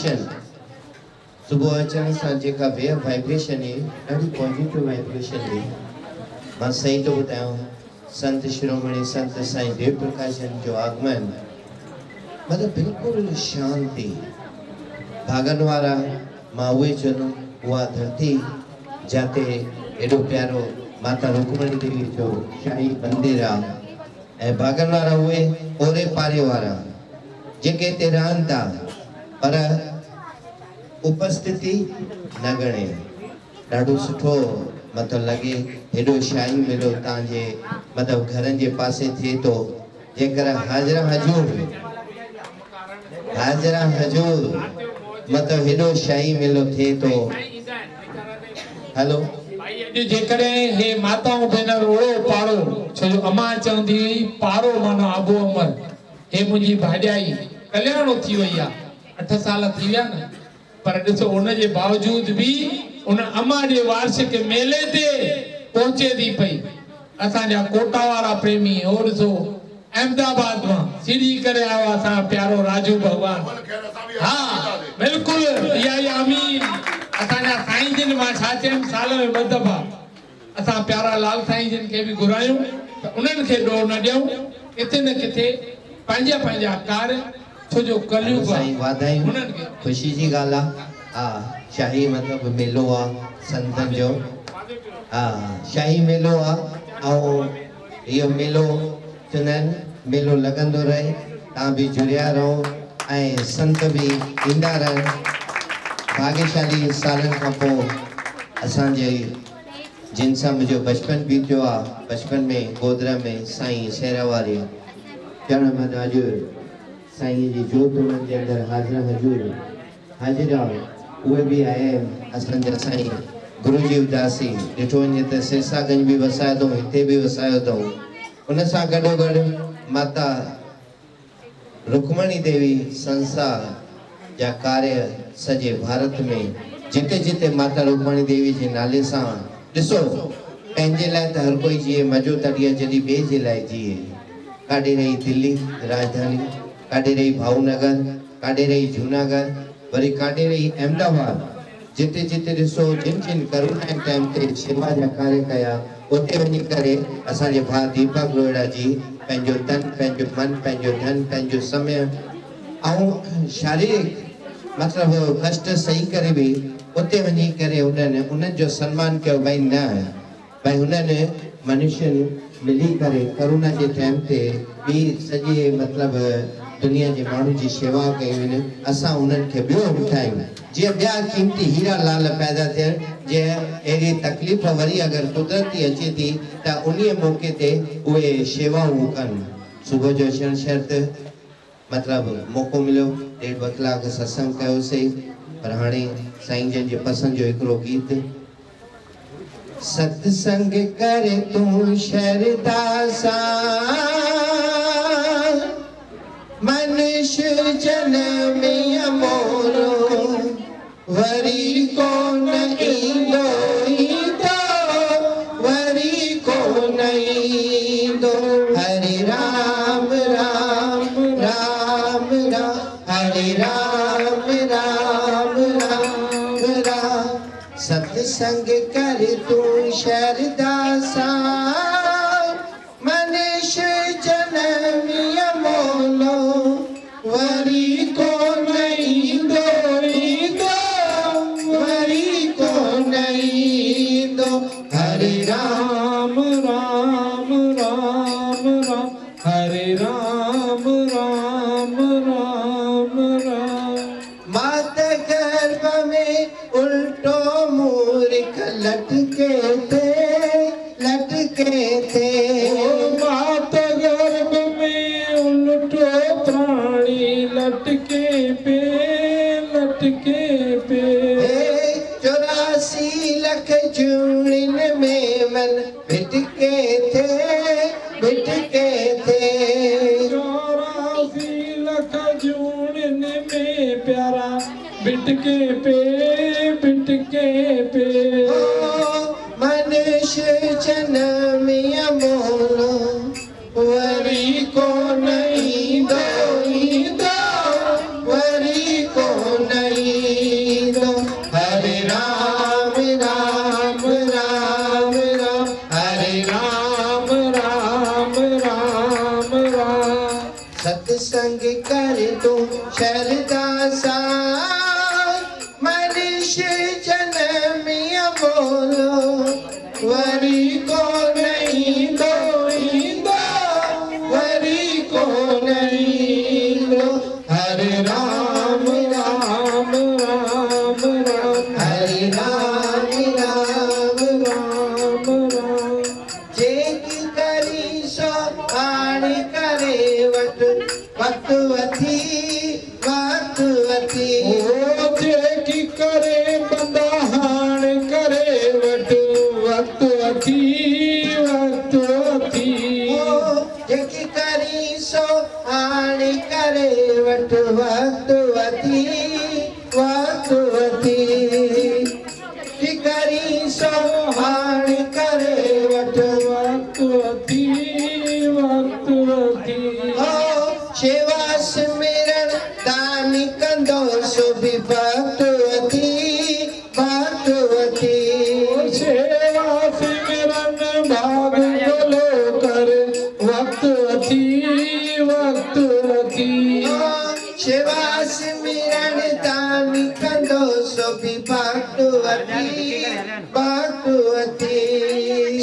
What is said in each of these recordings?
Vibration सुबह अचण सां जेका वेव वाइब्रेशन है ॾाढी पॉजिटिव वाइब्रेशन है। मां सही तो ॿुधायां संत शिरोमणि संत साईं देव प्रकाशन जो आगमन मतलब बिल्कुल शांति भागन वारा मां उहे चवंदुमि उहा धरती जाते एडो प्यारो माता रुक्मणी देवी जो शाही मंदिर आहे ऐं भागन वारा उहे ओरे पारे वारा जेके हिते रहनि था पर उपस्थिति न गणे। ॾाढो सुठो मतलब लगे हेॾो शाही मेलो तव्हांजे मतलब घरनि जे पासे थिए थो जेकर हाज़िरा हजूर मतलब हेॾो शाही मेलो थिए थो। हेलो जेकरे हे माताऊं भेनर ओड़ो पाड़ो छो जो अमा चवंदी हुई पारो माना आबो अमर हे मुंहिंजी भाॼाई कल्याणो थी वई आहे 8 साल थी विया न पर ॾिसो उन जे बावजूद भी उन अमा जे वार्षिक मेले ते पहुचे थी पई। असांजा कोटा वारा प्रेमी हो ॾिसो अहमदाबाद मां सीढ़ी करे आयो असां प्यारो राजू भगवान। हाँ बिल्कुल या अमीन असांजा साईं जिन मां छा चयमि साल में 2 दफ़ा असां प्यारा लाल साईं जिन खे भी घुरायूं त उन्हनि खे ॾोह न ॾियूं किथे न किथे पंहिंजा कार्य छो जो कलयुग साईं वाधायूं खुशी जी ॻाल्हि आहे। हा शाही मतलब मेलो आहे संतन जो। हा शाही मेलो आहे ऐं इहो मेलो चवंदा आहिनि मेलो लॻंदो रहे तव्हां भी जुड़िया रहो ऐं संत भी ईंदा रहनि। भाग्यशाली सालनि खां पोइ असांजे जिन सां मुंहिंजो बचपन बीतियो आहे बचपन में गोदरा में साईं शेरावारी चरण में अॼु साईं जी जोत उन्हनि जे अंदरि हाज़िर आहे उहे बि आया आहिनि। असांजा साईं गुरुजी उदासी ॾिठो वञे त सिरसागंज बि वसायो अथऊं हिते बि वसायो अथऊं। उन सां गॾोगॾु माता रुक्मणी देवी संसार जा कार्य सॼे भारत में जिते जिते माता रुक्मणी देवी जे नाले सां ॾिसो पंहिंजे लाइ त हर कोई जिए मज़ो तॾहिं जॾहिं ॿिए जे लाइ जिए। काॾे रही दिल्ली राजधानी काॾे रही भावनगर काॾे रही जूनागढ़ वरी काॾे रही अहमदाबाद जिते जिते ॾिसो जिन जिन करोना जे टाइम ते शेवा जा कार्य कया उते वञी करे असांजे भाउ दीपक रोहिड़ा जी पंहिंजो तन पंहिंजो मन पंहिंजो धन पंहिंजो समय ऐं शारीरिक मतलब कष्ट सही करे भी उते वञी करे उन्हनि जो सम्मान कयो भाई न भाई उन्हनि मनुष्यनि मिली करे करोना जे टाइम ते भी सॼे मतलब दुनिया जे माण्हू जी शेवा कयूं असां उन्हनि खे ॿियो उठायूं जीअं ॿिया कीमती हीरा लाल पैदा थियनि जीअं अहिड़ी तकलीफ़ वरी अगरि कुदरती अचे थी त उन्हीअ मौके ते उहे शेवाऊं कनि। सुबुह जो अचणु शर्त मतलब मौक़ो मिलियो 1.5 कलाक सत्संग कयोसीं पर हाणे साईं जन जे पसंदि जो हिकिड़ो गीत सत्संग करे तूं शरदा सां मनुष्य जन्म मोरो वरी कोन ईंदो वरी कोन ईंदो हरे राम राम राम राम हरे राम राम राम राम। सत्संग कर तू शरदा सां मनुष्य जन्म मोलो वरी कोन ईंदो वरी कोन ईंदो हरे राम राम राम राम हरे राम राम राम राम। मात गर्भ में उल्टो मूर्ख लटके थे मात गर्भ में उल्टो प्राणी लटके पे 84 लाख जूनिन में मन भिटके थे 84 लाख जूनिन में प्यारा बिटके पे मनुष्य जन्म मोलो वरी कोन ईंदो वरी कोन बोलो वरी को नहीं दोईंदो वरी को नहीं दो हरे राम राम राम राम हरे राम राम राम राम जेकी करी सो आणी करे वट वक्त वथी वक्त वथी ओ जेकी करे बंदा हाण करे वट वक्त अथी वक्त अथी जेकी करी सो आणी करे वट वक्त वथी वक्त वथी की करी सो आणी करे वट वक्त अथी वक्त अथी शेवा सिमरन दानी कंदो सो भी भक्तवती भक्तवती सेवा सिमरन भाग बोलो कर वक्त अथी वक्त अथी शेवा सिमरन दानी कंदो सो भी भक्तवती भक्तवती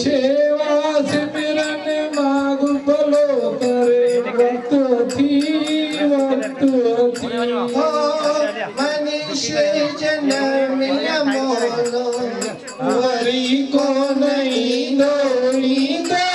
सेवा सिमरन भाग बोलो कर वक्त अथी वक्त अथी मनुष्य जन्म मोलो वरी को नहीं दोईंदो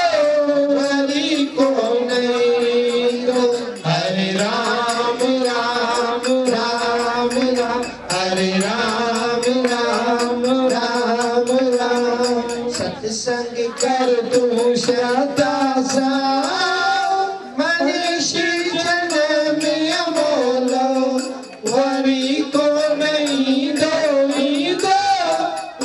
वरी को नहीं दो हरे राम राम राम राम हरे राम राम राम राम सत्संग कर तू श्रद्धा सा मनुष्य जन्म अमोलो वरी को नहीं दोईंदो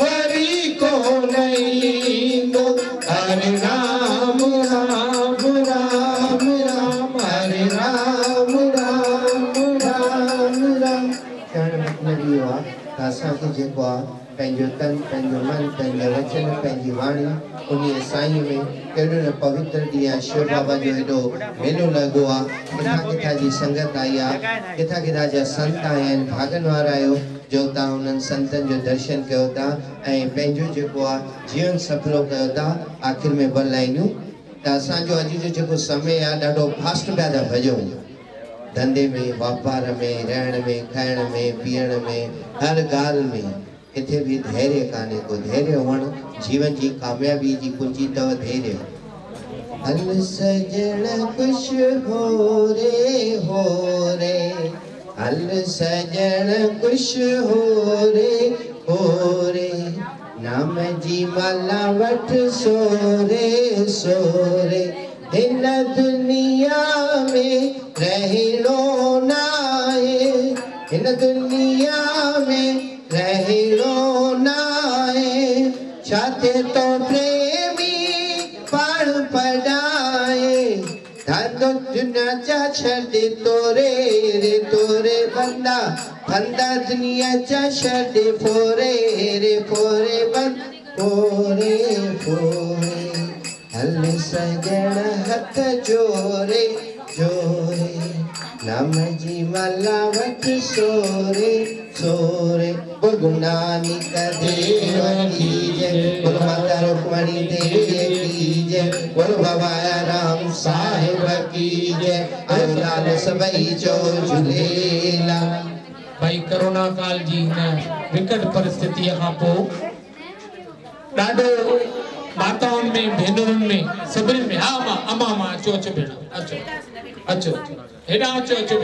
वरी को नहीं दो हरे राम राम राम राम हरे राम राम राम राम चवण मतिलबु इहो आहे त असांखे जेको आहे पंहिंजो तन पंहिंजो मन पंहिंजा वचन पंहिंजी वाणी उन साईं में कहिड़ो न पवित्र ॾींहुं आहे शिव बाबा जो हेॾो मेलो लॻो आहे किथां किथां जी संगत आई आहे किथां किथां जा संत आया आहिनि भागनि वारा आहियो जो तव्हां उन्हनि संतनि जो दर्शन कयो था ऐं पंहिंजो जेको आहे जीवन सफलो कयो था आख़िर में ॿ लाइनियूं त असांजो अॼु जो जेको समय आहे ॾाढो फास्ट पिया था भॼूं धंधे में वापार में रहण में खाइण में पीअण में हर ॻाल्हि में किथे भी धैर्य काने को धैर्य हुअण जीवन जी कामयाबी जी कुंजी अथव धैर्य हल सजण कुछ हो रे हल सजण कुछ हो रे नाम जी माला वठ सोरे हिन दुनिया में रहणो नाहे हिन दुनिया में रहणो नाहे छाते तो प्रेमी पाण पढ़ाए धन दुनिया जा छॾे तोरे बंदा दुनिया जा छॾे फोरे बंद फोरे हल सजण हथ जोरे नाम जी माला वठ सोरे बोल नानक देव की जय बोल माता रुक्मणी देवी की जय बोल बाबा राम साहिब की जय लाल सभई चो झूलेलाल भाई कोरोना काल जी हिन विकट परिस्थिति खां पोइ ॾाढो माताउनि में भेनरुनि में सभिनी में हा मां अमा मां अचो भेण अचो हेॾां अचो